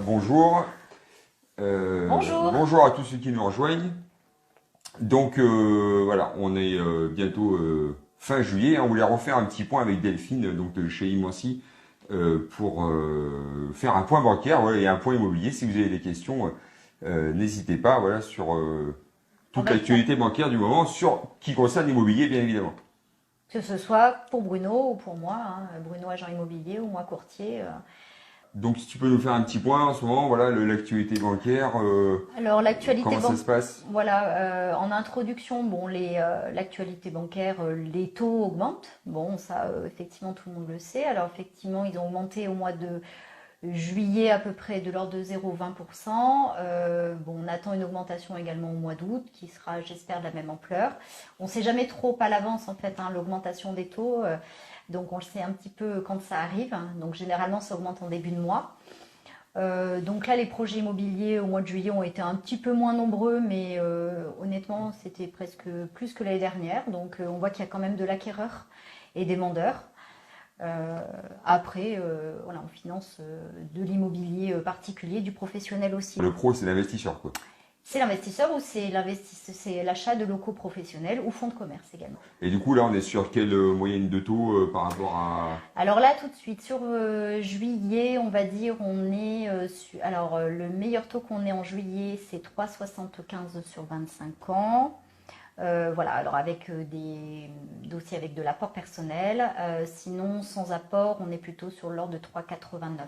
bonjour. Bonjour. Bonjour à tous ceux qui nous rejoignent. Donc voilà, on est bientôt fin juillet. On voulait refaire un petit point avec Delphine, donc de chez Imancy, pour faire un point bancaire et un point immobilier. Si vous avez des questions, n'hésitez pas, voilà, sur toute l'actualité bancaire du moment, qui concerne l'immobilier, bien évidemment. Que ce soit pour Bruno ou pour moi, Bruno agent immobilier ou moi courtier. Donc si tu peux nous faire un petit point en ce moment, voilà, l'actualité bancaire, Alors l'actualité comment ça se passe? Voilà, en introduction, bon, l'actualité bancaire, les taux augmentent. Bon, ça, effectivement, tout le monde le sait. Alors effectivement, ils ont augmenté au mois de juillet à peu près de l'ordre de 0,20%. Bon, on attend une augmentation également au mois d'août qui sera, j'espère, de la même ampleur. On ne sait jamais trop à l'avance en fait l'augmentation des taux. Donc on le sait un petit peu quand ça arrive. Donc généralement ça augmente en début de mois. Donc là les projets immobiliers au mois de juillet ont été un petit peu moins nombreux, mais honnêtement c'était presque plus que l'année dernière. Donc on voit qu'il y a quand même de l'acquéreur et des vendeurs. Après, voilà, on finance de l'immobilier particulier, du professionnel aussi. Le pro, c'est l'investisseur, quoi. C'est l'investisseur ou c'est l'achat de locaux professionnels ou fonds de commerce également. Et du coup, là, on est sur quelle moyenne de taux par rapport à... Alors là, tout de suite, sur juillet, on va dire, on est... alors, le meilleur taux qu'on ait en juillet, c'est 3,75 sur 25 ans. Voilà, alors avec des dossiers avec de l'apport personnel. Sinon, sans apport, on est plutôt sur l'ordre de 3,89.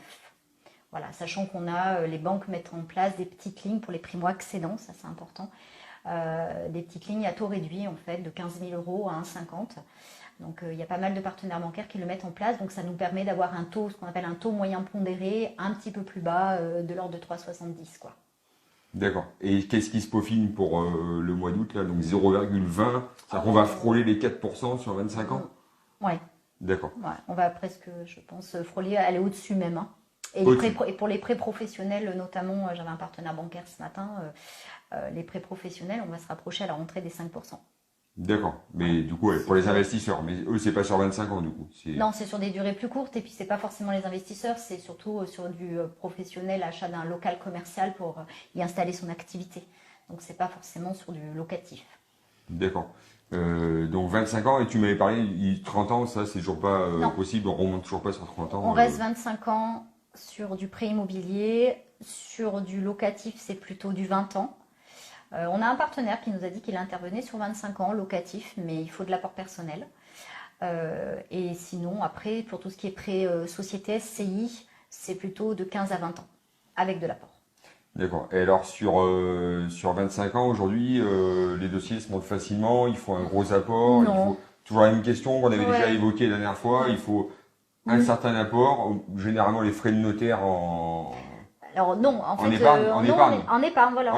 Voilà, sachant qu'on a, les banques mettent en place des petites lignes pour les primo-accédants, ça c'est important. Des petites lignes à taux réduit en fait, de 15 000 € à 1,50. Donc il y a pas mal de partenaires bancaires qui le mettent en place. Donc ça nous permet d'avoir un taux, ce qu'on appelle un taux moyen pondéré, un petit peu plus bas, de l'ordre de 3,70 quoi. D'accord. Et qu'est-ce qui se peaufine pour le mois d'août là? Donc 0,20, c'est-à-dire qu'on va frôler les 4% sur 25 ans? Oui. D'accord. Ouais, on va presque, je pense, frôler, aller au-dessus même. Hein. Et pour les prêts professionnels, notamment, j'avais un partenaire bancaire ce matin, les prêts professionnels, on va se rapprocher à la rentrée des 5%. D'accord. Mais du coup, pour les investisseurs, mais eux, c'est pas sur 25 ans du coup. Non, c'est sur des durées plus courtes et puis c'est pas forcément les investisseurs, c'est surtout sur du professionnel, achat d'un local commercial pour y installer son activité. Donc c'est pas forcément sur du locatif. D'accord. Donc 25 ans, et tu m'avais parlé, 30 ans, ça c'est toujours pas possible, on remonte toujours pas sur 30 ans. On reste 25 ans sur du prêt immobilier, sur du locatif c'est plutôt du 20 ans. On a un partenaire qui nous a dit qu'il intervenait sur 25 ans locatif, mais il faut de l'apport personnel. Et sinon, après, pour tout ce qui est prêt société, SCI, c'est plutôt de 15 à 20 ans, avec de l'apport. D'accord. Et alors, sur 25 ans, aujourd'hui, les dossiers se montent facilement, il faut un gros apport, non. il faut toujours la même question qu'on avait déjà évoquée la dernière fois, il faut un certain apport, généralement les frais de notaire en... Alors non, en fait, en épargne, voilà,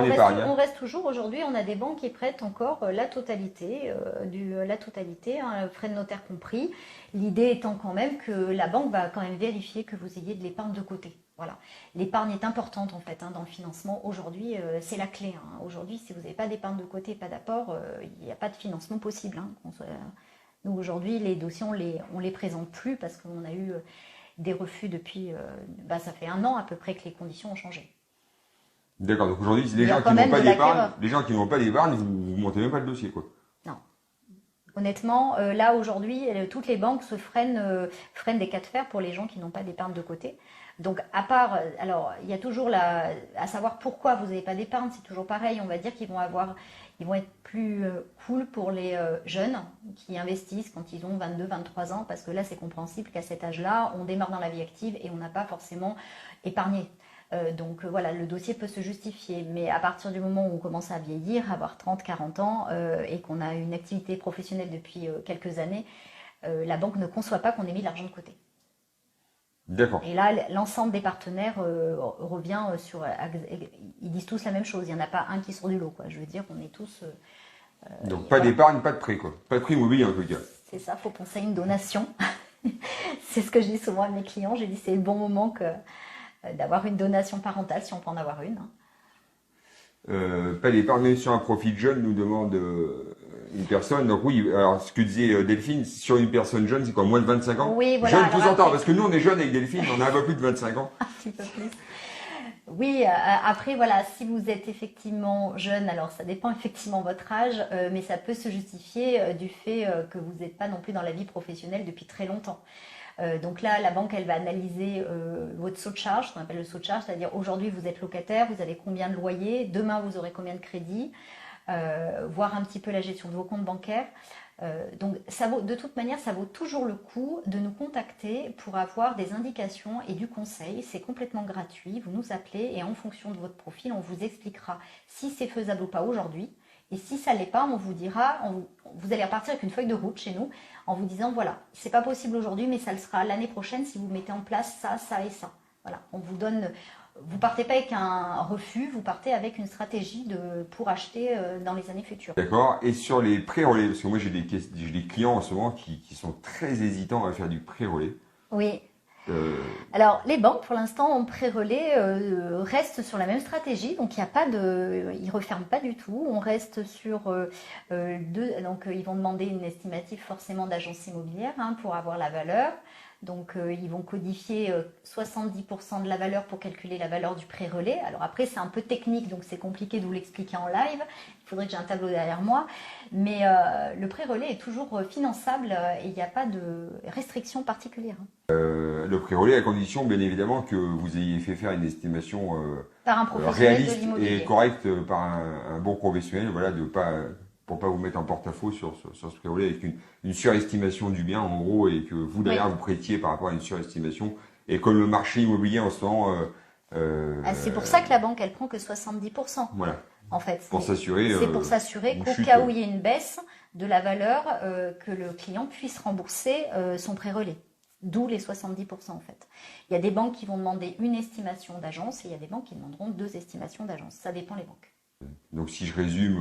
on reste toujours aujourd'hui, on a des banques qui prêtent encore la totalité, frais de notaire compris. L'idée étant quand même que la banque va quand même vérifier que vous ayez de l'épargne de côté. Voilà, l'épargne est importante en fait dans le financement. Aujourd'hui, c'est la clé. Aujourd'hui, si vous n'avez pas d'épargne de côté, pas d'apport, il n'y a pas de financement possible. Nous aujourd'hui, les dossiers on les présente plus parce qu'on a eu des refus depuis, ça fait 1 an à peu près que les conditions ont changé. D'accord, donc aujourd'hui, les gens qui n'ont pas d'épargne, vous montez même pas le dossier, quoi. Non. Honnêtement, là aujourd'hui, toutes les banques se freinent des cas de fer pour les gens qui n'ont pas d'épargne de côté. Donc à part, alors il y a toujours à savoir pourquoi vous n'avez pas d'épargne, c'est toujours pareil, on va dire qu'ils vont être plus cool pour les jeunes qui investissent quand ils ont 22, 23 ans, parce que là c'est compréhensible qu'à cet âge-là, on démarre dans la vie active et on n'a pas forcément épargné. Donc voilà, le dossier peut se justifier, mais à partir du moment où on commence à vieillir, avoir 30, 40 ans et qu'on a une activité professionnelle depuis quelques années, la banque ne conçoit pas qu'on ait mis de l'argent de côté. D'accord. Et là, l'ensemble des partenaires revient sur... Ils disent tous la même chose, il n'y en a pas un qui sort du lot, quoi. Je veux dire, on est tous... Donc pas d'épargne, pas de prêt, quoi. Pas de prêt immobilier en tout cas. C'est ça, il faut penser à une donation. C'est ce que je dis souvent à mes clients, j'ai dit c'est le bon moment d'avoir une donation parentale si on peut en avoir une. Pas d'épargne, même sur un profil jeune, nous demande une personne. Donc oui, alors ce que disait Delphine, sur une personne jeune, c'est quoi, moins de 25 ans? Oui, voilà. Jeune tous en temps, parce que nous on est jeunes avec Delphine, on a un peu plus de 25 ans. Un petit peu plus. Oui, après, voilà, si vous êtes effectivement jeune, alors ça dépend effectivement de votre âge, mais ça peut se justifier du fait que vous n'êtes pas non plus dans la vie professionnelle depuis très longtemps. Donc là, la banque, elle va analyser votre saut de charge, ce qu'on appelle le saut de charge, c'est-à-dire aujourd'hui, vous êtes locataire, vous avez combien de loyer, demain, vous aurez combien de crédits, voir un petit peu la gestion de vos comptes bancaires. Donc ça vaut, de toute manière, ça vaut toujours le coup de nous contacter pour avoir des indications et du conseil. C'est complètement gratuit. Vous nous appelez et en fonction de votre profil, on vous expliquera si c'est faisable ou pas aujourd'hui. Et si ça ne l'est pas, on vous dira, vous allez repartir avec une feuille de route chez nous en vous disant voilà, c'est pas possible aujourd'hui, mais ça le sera l'année prochaine si vous mettez en place ça, ça et ça. Voilà, on vous donne. Vous partez pas avec un refus, vous partez avec une stratégie pour acheter dans les années futures. D'accord. Et sur les pré-relais, parce que moi j'ai des clients en ce moment qui sont très hésitants à faire du pré-relais. Oui. Euh, Alors, les banques, pour l'instant, en pré-relais, restent sur la même stratégie. Donc, il n'y a pas ils referment pas du tout. On reste sur donc, ils vont demander une estimative forcément d'agence immobilière pour avoir la valeur. Donc, ils vont codifier 70% de la valeur pour calculer la valeur du pré-relais. Alors après, c'est un peu technique, donc c'est compliqué de vous l'expliquer en live. Il faudrait que j'ai un tableau derrière moi. Mais le pré-relais est toujours finançable et il n'y a pas de restriction particulière. le pré-relais à condition, bien évidemment, que vous ayez fait faire une estimation Par un professionnel de réaliste l'immobilier. et correcte par un bon professionnel, voilà, pour pas vous mettre en porte-à-faux sur ce pré-relais avec une surestimation du bien, en gros, et que vous, derrière, Oui. vous prêtiez par rapport à une surestimation. Et comme le marché immobilier en ce moment, C'est pour ça que la banque, elle prend que 70%. voilà, En fait, pour s'assurer c'est pour s'assurer une qu'au chute. cas où il y ait une baisse de la valeur, que le client puisse rembourser son pré-relais. D'où les 70% en fait. Il y a des banques qui vont demander une estimation d'agence et il y a des banques qui demanderont 2 estimations d'agence. Ça dépend les banques. Donc si je résume,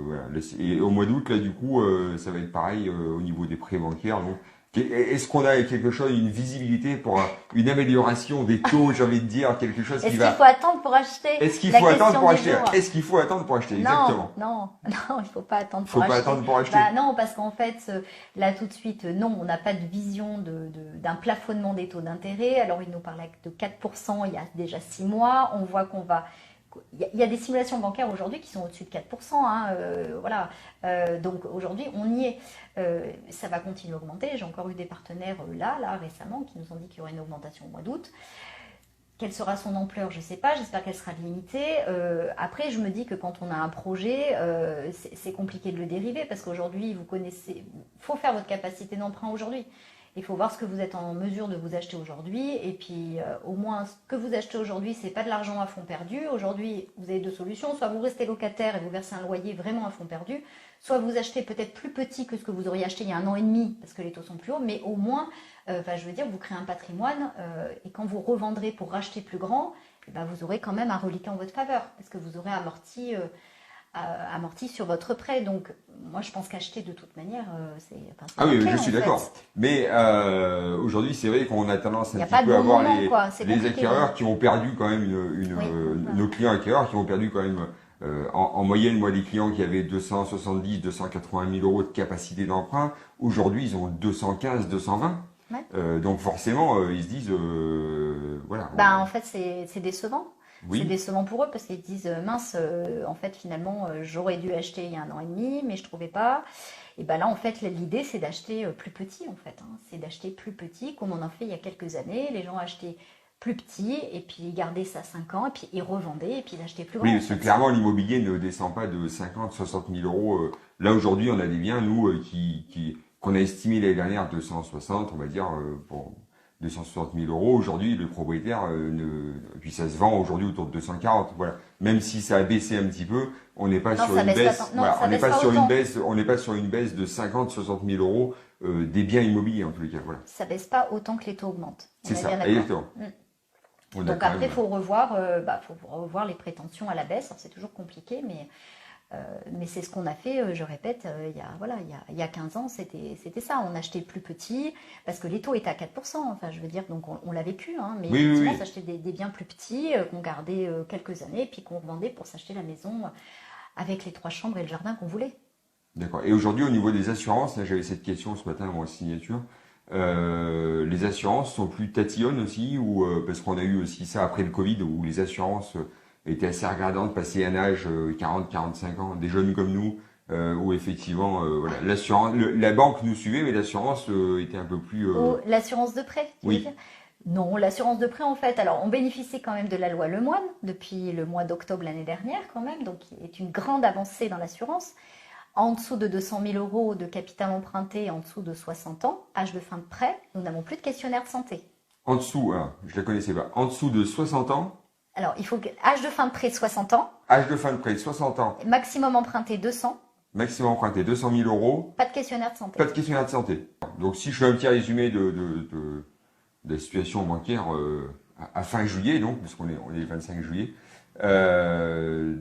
voilà. Et au mois d'août, là, du coup, ça va être pareil au niveau des prêts bancaires. Donc, est-ce qu'on a quelque chose, une visibilité pour une amélioration des taux, j'ai envie de dire, quelque chose Est-ce qui qu'il va... faut attendre pour acheter? Est-ce qu'il La faut attendre question pour du acheter? jour. Est-ce qu'il faut attendre pour acheter? Exactement. Non, il faut pas attendre Faut pour pas acheter. attendre pour acheter. Bah non, parce qu'en fait, là tout de suite, non, on n'a pas de vision d'un plafonnement des taux d'intérêt. Alors, il nous parlait de 4% il y a déjà 6 mois. On voit qu'on va... Il y a des simulations bancaires aujourd'hui qui sont au-dessus de 4%. Voilà. Donc aujourd'hui, on y est. Ça va continuer à augmenter. J'ai encore eu des partenaires là récemment qui nous ont dit qu'il y aurait une augmentation au mois d'août. Quelle sera son ampleur? Je ne sais pas, j'espère qu'elle sera limitée. Après, je me dis que quand on a un projet, c'est compliqué de le dériver parce qu'aujourd'hui, vous connaissez, il faut faire votre capacité d'emprunt aujourd'hui. Il faut voir ce que vous êtes en mesure de vous acheter aujourd'hui. Et puis, au moins, ce que vous achetez aujourd'hui, ce n'est pas de l'argent à fond perdu. Aujourd'hui, vous avez 2 solutions. Soit vous restez locataire et vous versez un loyer vraiment à fond perdu. Soit vous achetez peut-être plus petit que ce que vous auriez acheté il y a 1 an et demi parce que les taux sont plus hauts. Mais au moins, je veux dire, vous créez un patrimoine et quand vous revendrez pour racheter plus grand, vous aurez quand même un reliquat en votre faveur parce que vous aurez amorti sur votre prêt. Donc, moi, je pense qu'acheter de toute manière, c'est Ah oui, la clé, je suis en fait. d'accord. Mais aujourd'hui, c'est vrai qu'on a tendance Il y un a petit pas de peu à bon voir moment, quoi. C'est les compliqué. acquéreurs qui ont perdu quand même nos clients acquéreurs qui ont perdu quand même en moyenne, moi, des clients qui avaient 270, 280 000 euros de capacité d'emprunt, aujourd'hui, ils ont 215, 220. Ouais. Donc forcément, ils se disent, voilà. En fait, c'est décevant. Oui. C'est décevant pour eux parce qu'ils disent mince, en fait, finalement, j'aurais dû acheter il y a 1 an et demi, mais je trouvais pas. Et là, en fait, l'idée, c'est d'acheter plus petit, en fait. C'est d'acheter plus petit, comme on en fait il y a quelques années. Les gens achetaient plus petit et puis ils gardaient ça 5 ans et puis ils revendaient et puis ils achetaient plus grand. Oui, parce que clairement, l'immobilier ne descend pas de 50, 60 000 euros. Là, aujourd'hui, on a des biens, nous, qu'on a estimé l'année dernière 260, on va dire, pour 260 000 euros. Aujourd'hui, le propriétaire, puis ça se vend aujourd'hui autour de 240. Voilà. Même si ça a baissé un petit peu, on n'est pas sur une baisse. On n'est pas sur une baisse. On n'est pas sur une baisse de 50, 60 000 euros des biens immobiliers en tous les cas. Voilà. Ça baisse pas autant que les taux augmentent. C'est ça, exactement. Donc après, il faut revoir les prétentions à la baisse. C'est toujours compliqué, mais c'est ce qu'on a fait, je répète, il y a 15 ans, c'était ça. On achetait plus petit parce que les taux étaient à 4%. Enfin, je veux dire, donc on l'a vécu. Mais effectivement, on s'achetait des biens plus petits qu'on gardait quelques années puis qu'on revendait pour s'acheter la maison avec les 3 chambres et le jardin qu'on voulait. D'accord. Et aujourd'hui, au niveau des assurances, là, j'avais cette question ce matin à mon signature. Les assurances sont plus tatillonnes aussi, ou parce qu'on a eu aussi ça après le Covid, où les assurances étaient assez regardantes, passé un âge 40-45 ans, des jeunes comme nous, où effectivement, voilà, l'assurance, la banque nous suivait, mais l'assurance était un peu plus. L'assurance de prêt, tu veux Oui. dire? Non, l'assurance de prêt, en fait, alors on bénéficie quand même de la loi Lemoine depuis le mois d'octobre l'année dernière, quand même, donc qui est une grande avancée dans l'assurance. En dessous de 200 000 euros de capital emprunté, en dessous de 60 ans, âge de fin de prêt, nous n'avons plus de questionnaire de santé. En dessous, hein, je la connaissais pas. En dessous de 60 ans, Alors, il faut que, âge de fin de prêt 60 ans, âge de fin de prêt 60 ans, maximum emprunté 200, maximum emprunté 200 000 euros, pas de questionnaire de santé. pas de questionnaire de santé. Donc si je fais un petit résumé de la situation bancaire à fin juillet, donc, parce on est le 25 juillet,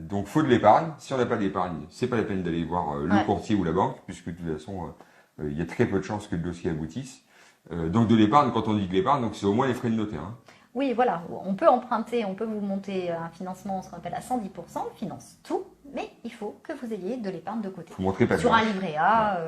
donc faut de l'épargne. Si on n'a pas d'épargne, c'est pas la peine d'aller voir le Ouais. courtier ou la banque, puisque de toute façon, il y a très peu de chances que le dossier aboutisse. Donc de l'épargne, quand on dit de l'épargne, donc c'est au moins les frais de notaire, hein. Oui, voilà, on peut emprunter, on peut vous monter un financement, ce qu'on appelle à 110%, on finance tout, mais il faut que vous ayez de l'épargne de côté. Faut montrer pas de Sur un blanche. livret A,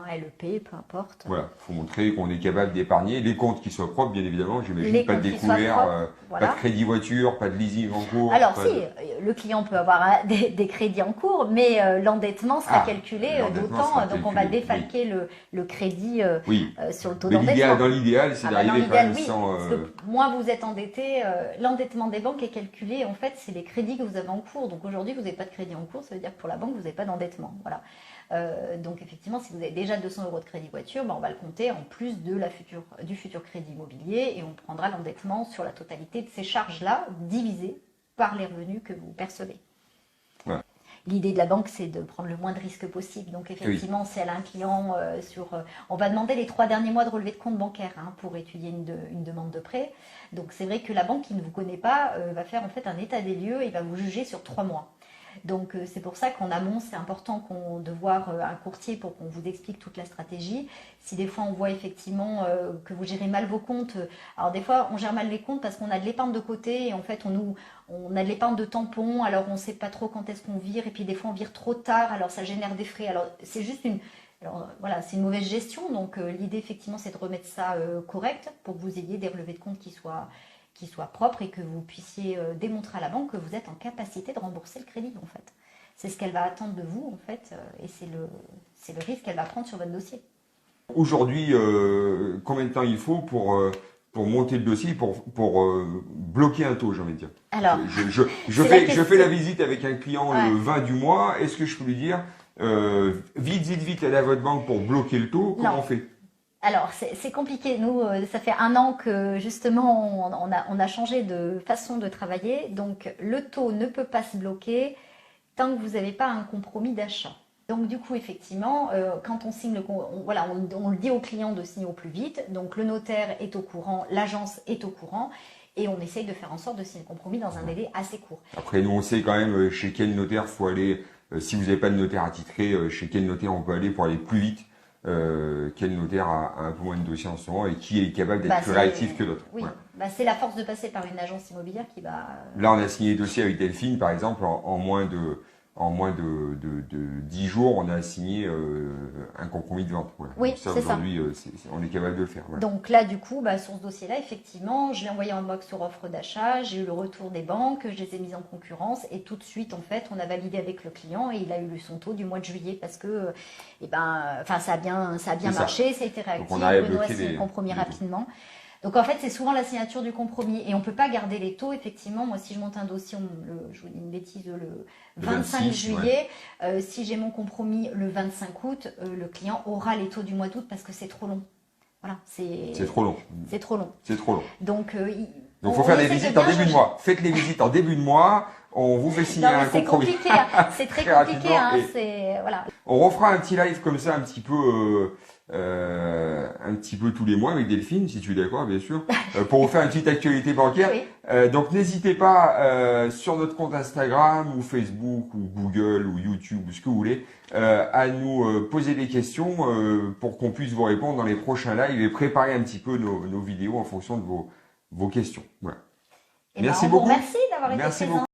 un LEP, peu importe. Voilà, faut montrer qu'on est capable d'épargner, les comptes qui soient propres, bien évidemment, j'imagine, Les pas de comptes qui soient découvert, propres, voilà. pas de crédit voiture, pas de leasing en cours. Alors pas si, de- le client peut avoir des crédits en cours, mais l'endettement sera calculé l'endettement d'autant, sera donc on va calculé, défalquer le crédit Oui, sur le taux mais d'endettement. dans l'idéal, c'est Ah bah, dans d'arriver quand l'idéal, même oui, sans. parce que moins vous êtes endetté, l'endettement des banques est calculé, en fait, c'est les crédits que vous avez en cours. Donc aujourd'hui, vous n'avez pas de crédit en cours, ça veut dire que pour la banque, vous n'avez pas d'endettement. Voilà. Donc effectivement, si vous avez déjà 200 euros de crédit voiture, ben, on va le compter en plus du futur crédit immobilier et on prendra l'endettement sur la totalité de ces charges-là, divisées par les revenus que vous percevez. Ouais. L'idée de la banque, c'est de prendre le moins de risques possible. Donc effectivement, si elle a un client on va demander les 3 derniers mois de relevé de compte bancaire pour étudier une demande de prêt. Donc c'est vrai que la banque qui ne vous connaît pas va faire en fait un état des lieux et va vous juger sur 3 mois. Donc c'est pour ça qu'en amont, c'est important de voir un courtier pour qu'on vous explique toute la stratégie. Si des fois on voit effectivement que vous gérez mal vos comptes, alors des fois on gère mal les comptes parce qu'on a de l'épargne de côté et en fait on a de l'épargne de tampon, alors on ne sait pas trop quand est-ce qu'on vire et puis des fois on vire trop tard, alors ça génère des frais. Alors c'est juste voilà, c'est une mauvaise gestion. Donc l'idée effectivement c'est de remettre ça correct pour que vous ayez des relevés de compte qui soient propres et que vous puissiez démontrer à la banque que vous êtes en capacité de rembourser le crédit en fait. C'est ce qu'elle va attendre de vous en fait et c'est le risque qu'elle va prendre sur votre dossier. Aujourd'hui, combien de temps il faut pour monter le dossier, pour bloquer un taux, j'ai envie de dire. Alors, je fais la visite avec un client Ouais. le 20 du mois. Est-ce que je peux lui dire vite, allez à votre banque pour bloquer le taux? Comment Non. on fait? Alors, c'est compliqué. Nous, ça fait 1 an que justement, on a changé de façon de travailler. Donc, le taux ne peut pas se bloquer tant que vous n'avez pas un compromis d'achat. Donc, du coup, effectivement, quand on signe on le dit au client de signer au plus vite. Donc, le notaire est au courant, l'agence est au courant. Et on essaye de faire en sorte de signer le compromis dans un délai assez court. Après, nous, on sait quand même chez quel notaire faut aller. Si vous n'avez pas de notaire attitré, chez quel notaire on peut aller pour aller plus vite. Quel notaire a un peu moins de dossiers en ce moment et qui est capable d'être plus réactif que d'autres. Oui, Voilà. c'est la force de passer par une agence immobilière qui va... Là, on a signé le dossier avec Delphine, par exemple, en moins de 10 jours, on a signé un compromis de vente. Voilà. Oui, Donc ça, c'est ça. aujourd'hui, on est capable de le faire. Voilà. Donc là, du coup, sur ce dossier-là, effectivement, je l'ai envoyé en box sur offre d'achat, j'ai eu le retour des banques, je les ai mises en concurrence et tout de suite, en fait, on a validé avec le client et il a eu son taux du mois de juillet parce que, ça a bien marché, ça a été réactif, on arrive à Benoît a bloquer signé le compromis les taux. rapidement. Donc en fait, c'est souvent la signature du compromis et on ne peut pas garder les taux. Effectivement, moi, si je monte un dossier, je vous dis une bêtise, le 25 26, juillet, si j'ai mon compromis le 25 août, le client aura les taux du mois d'août parce que c'est trop long. Voilà, C'est trop long. c'est trop long. C'est trop long. Donc, Donc, faut faire les visites en début de mois. Faites les visites en début de mois. On vous fait signer un c'est compromis. compliqué, c'est très Très compliqué. rapidement, Voilà. On refera un petit live comme ça, un petit peu tous les mois avec Delphine, si tu es d'accord, bien sûr, pour vous faire une petite actualité bancaire. Oui. Donc n'hésitez pas sur notre compte Instagram ou Facebook ou Google ou YouTube ou ce que vous voulez à nous poser des questions pour qu'on puisse vous répondre dans les prochains lives et préparer un petit peu nos vidéos en fonction de vos questions. Voilà. Et Merci beaucoup. beaucoup. Merci d'avoir été Merci présent. beaucoup.